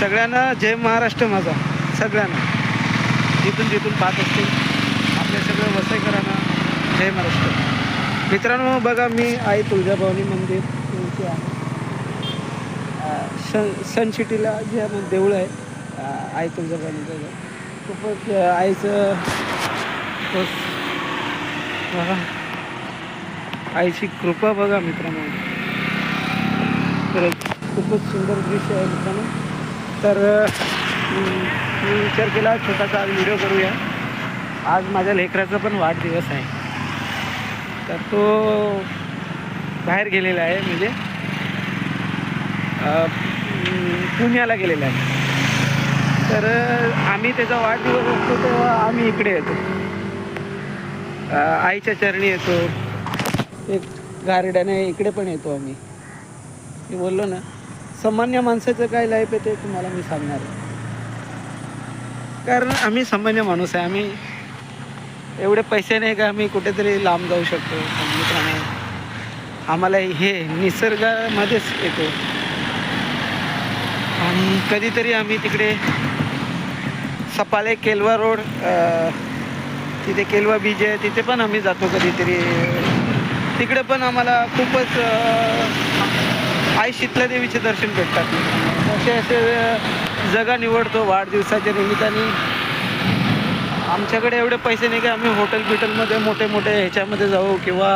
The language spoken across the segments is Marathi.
सगळ्यांना जय महाराष्ट्र माझा, सगळ्यांना जिथून जिथून पाहत असतील आपल्या सगळ्या वसईकरांना जय महाराष्ट्र. मित्रांनो बघा, मी आई तुळजाभवानी मंदिर तुमचे आहे सन सिटीला जे देऊळ आहे आई तुळजाभवानीचं. खूपच आईचं बघा, आईची कृपा बघा मित्रांनो. तर खूपच सुंदर दृश्य आहे मित्रांनो. तर मी विचार केला छोटासा आज व्हिडिओ करूया. आज माझ्या लेकराचा पण वाढदिवस आहे. तर तो बाहेर गेलेला आहे, म्हणजे पुण्याला गेलेला आहे. तर आम्ही त्याचा वाढदिवस असतो तेव्हा आम्ही इकडे येतो, आईच्या चरणी येतो. एक गार्डन आहे इकडे पण येतो आम्ही. मी बोललो ना, सामान्य माणसाचं काय लाईफ आहे ते तुम्हाला मी सांगणार आहे. कारण आम्ही सामान्य माणूस आहे. आम्ही एवढे पैसे नाही का आम्ही कुठेतरी लांब जाऊ शकतो. मित्रांनो, आम्हाला हे निसर्गामध्येच येतो. आणि कधीतरी आम्ही तिकडे सपाले केलवा रोड, तिथे केलवा बीच आहे, तिथे पण आम्ही जातो कधीतरी. तिकडे पण आम्हाला खूपच आई शीतला देवीचे दर्शन भेटतात. असे जागा निवडतो वाढदिवसाच्या निमित्ताने. आमच्याकडे एवढे पैसे नाही की आम्ही हॉटेलमध्ये मोठे ह्याच्यामध्ये जाऊ, किंवा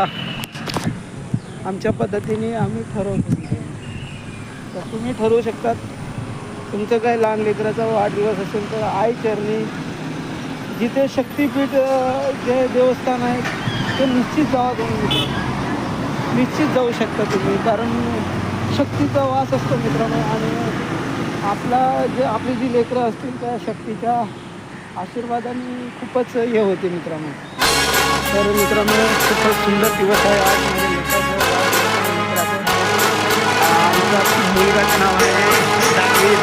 आमच्या पद्धतीने आम्ही ठरवतो. तर तुम्ही ठरवू शकतात. तुमचं काय लहान लेकराचा वाढदिवस असेल तर आई चरणी, जिथे शक्तिपीठ जे देवस्थान आहे ते निश्चित जावा तुम्ही. निश्चित जाऊ शकता तुम्ही, कारण शक्तीचा वास असतो मित्रांनो. आणि आपली जी लेकरं असतील त्या शक्तीच्या आशीर्वादाने खूपच हे होते मित्रांनो. तर मित्रांनो, खूपच सुंदर दिवस आहे आज माझ्या लेकराचं. आमचा मुलगाचं नाव आहे दावीद.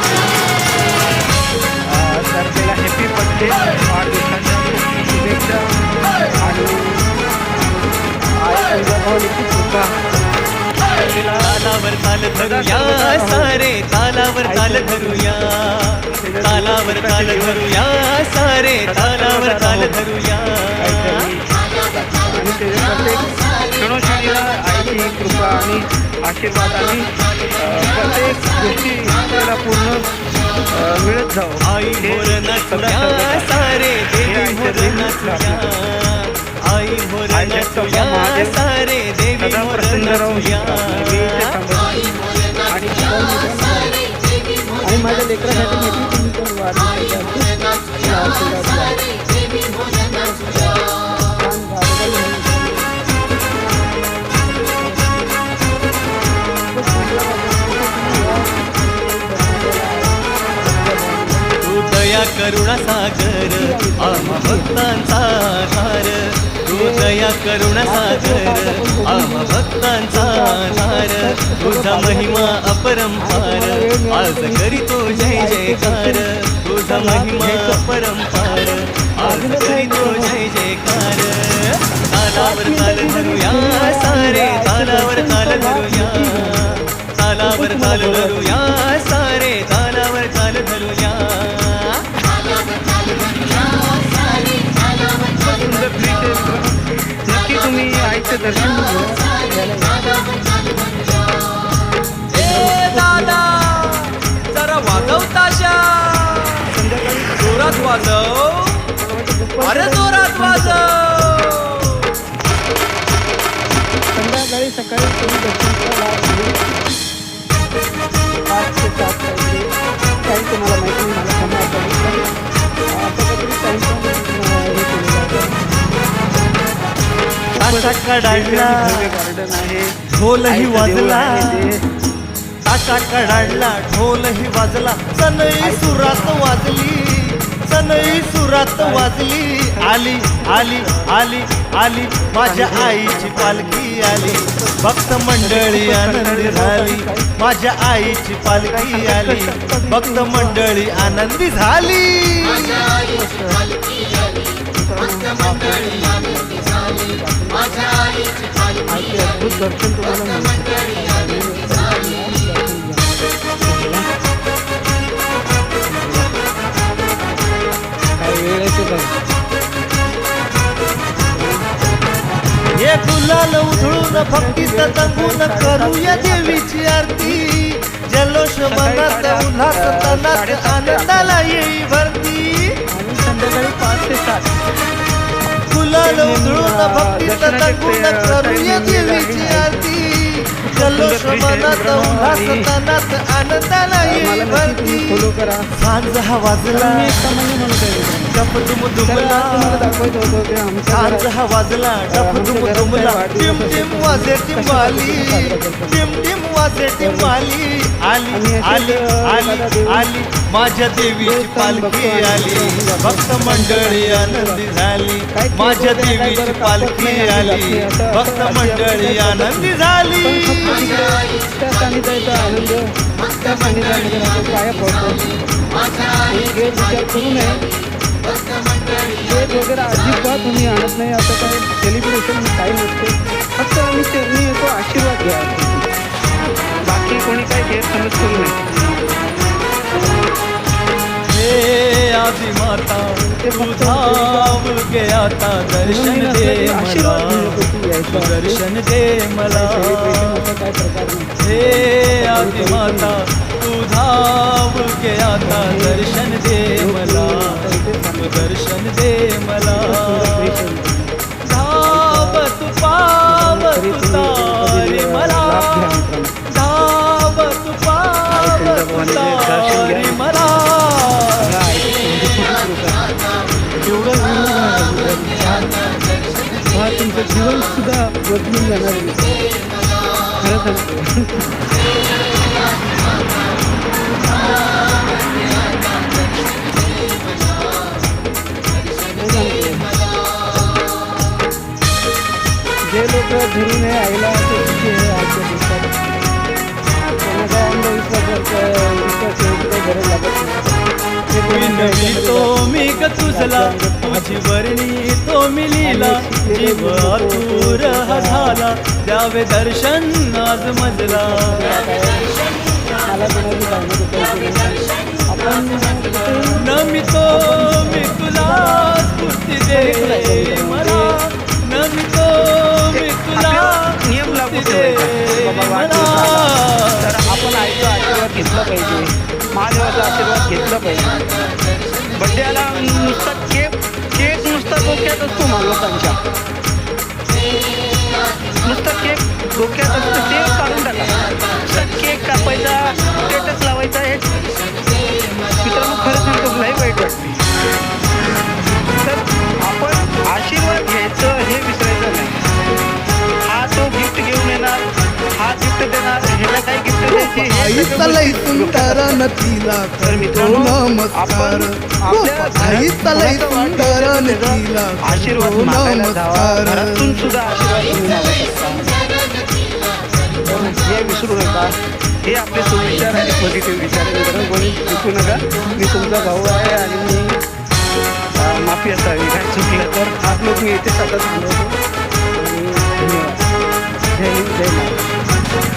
तर त्याला हॅपी बर्थडे, वाढदिवसाच्या शुभेच्छा. आणि आई तुळजाभवानीची कृपा. तालावर ताल धरूया सारे, तालावर ताल धरूया, तालावर ताल धरूया सारे, तालावर ताल धरूया. आणि त्याच्या प्रत्येक क्षणोक्षणीला आईची कृपा आणि आशीर्वाद आणि प्रत्येक गोष्टी त्याला पूर्ण मिळत जावं. आई भोर नाचूया सारे, देवी भोर नाचूया, आई भोर नाचूया सारे, देवी भोर नाचूया. आणि माझ्या लेकरासाठी तुम्ही पण तू दया करुणा सागर, आम्हा भक्तांचा आधार. तू दया करुणा सागर, आम्हा भक्तांचा आधार. तुझा महिमा अपरंपार, आज करीतो जय जयकार. तुझा महिमा अपरंपार, आज करीतो जय जयकार. तालावर ताल धरूया सारे, तालावर ताल धरूया, तालावर ताल धरूया सारे, तालावर ताल धरूया. सुंदर दृश्य. नक्की तुम्ही आईचं दर्शन दादा जरा वाजव ताशा, जोरात वाजव, अरे जोरात वाजव. संध्याकाळी सकाळी तुम्ही दर्शनाचा लाभ घेऊ. 5 ते 7 टाईम तुम्हाला माहिती नाही, मला समजा आता काहीतरी टाईम पण हे केलेलं ताशा कडाडला, गार्डन आहे, ढोलही वाजला. ताशा कडाडला, ढोलही वाजला, सनई सुरात वाजली, सनई सुरात वाजली. आली आली आली आली माझ्या आईची पालखी आली. भक्त मंडळी आनंदी झाली, माझ्या आईची पालखी आली. भक्त मंडळी आनंदी झाली. आईचे अद्भुत दर्शन तुम्हाला मिळते. उधळून भक्तीत तंगून करूया देवीची आरती जल्लोष मनात उल्हास तनात आनंदाला येई भरती आणि संध्याकाळी 5 ते 7 गुलाल उधळून भक्तीत तंगून करूया देवीची आरती जल्लोष मनात उल्हास तनात आनंदाला येई भरती फॉलो करा. सांज हा वाजला मी एक सामान्य माणूस आहे मित्रांनो. डफडुम तर दुमला आज तुम्हाला दाखवायचं होतं की आमच्या सांज घरात हा वाजला डफडुम दुमला टिम टिम वाजे टिंबाली टिम टिम वाजे टिंबाली आली आली आली आली माझ्या देवीची पालखी आली भक्त मंडळी आनंदी झाली माझ्या देवीची पालखी आली भक्त मंडळी आनंदी झाली त्या सानिध्याचा आनंद त्या सानिध्यामध्ये राहतो काय पडतो एक गैरविचार करू नये. केक वगैरे अजिबात तुम्ही आणत नाही. असं काय सेलिब्रेशन काही नसते. फक्त मी येतो आशीर्वाद घ्या. बाकी कोणी काही गैरसमज करू नये. हे आदि माता तुझा मुलगे आता दर्शन दे मला तू दर्शन दे मला काय प्रकार नाही. हे आदि माता तुझा मुलगे आता दर्शन दे मला तू दर्शन दे मला धाव तू पाव तू तारे मला धाव तू पाव तू तारे मला एवढं हा तुमचं जीवन सुद्धा बदलून जाणार आहे. खरं सांगतो. जे लोक घरी नाही आईला ते सुखी आहे आजच्या दिवसात. त्यांना काय अंधविश्वास काही गरज लागत विनवी तो मी ग तुझला तुझी वर्णी तो मी लिहिला जीव आतुर हा झाला द्यावे दर्शन आज मजला मला कोणाची सांगत आपण नमितो मी तुला स्फूर्ती दे मला नमितो मी तुला नियम लागू स्फूर्ती दे मला तर आपण आईचा आशीर्वाद घेतला पाहिजे. महादेवाचा आशीर्वाद घेतला पाहिजे. बड्डेला नुसता केक नुसता डोक्यात असतो लोकांच्या. नुसता केक डोक्यात असतो ते काढून टाका. नुसता केक कापायचा स्टेटस लावायचा हे मित्रांनो खरं सांगतो लई वाईट वाटते. तर आपण आशीर्वाद घ्यायचं हे विसरायचं नाही. हा तो गिफ्ट घेऊन येणार हा गिफ्ट देणार ह्याला काही गिफ्ट द्यायची हे आईतलई सुंदर नदीला तर मित्रांनो नमस्कार आईतलई सुंदर नदीला आशीर्वाद मागायला जावा. घरातून सुद्धा आशीर्वाद तुम्ही मागू शकता. हे विसरू नका. हे आपले सुविचार आणि पॉझिटिव्ह विचार आहे मित्रांनो. कोणी विसरू नका. मी तुमचा भाऊ आहे आणि मी माफी असावी काय चुकलं तर आज लोक मी इथे सतत थांबवतो. आणि धन्यवाद. जय हिंद जय महाराष्ट्र.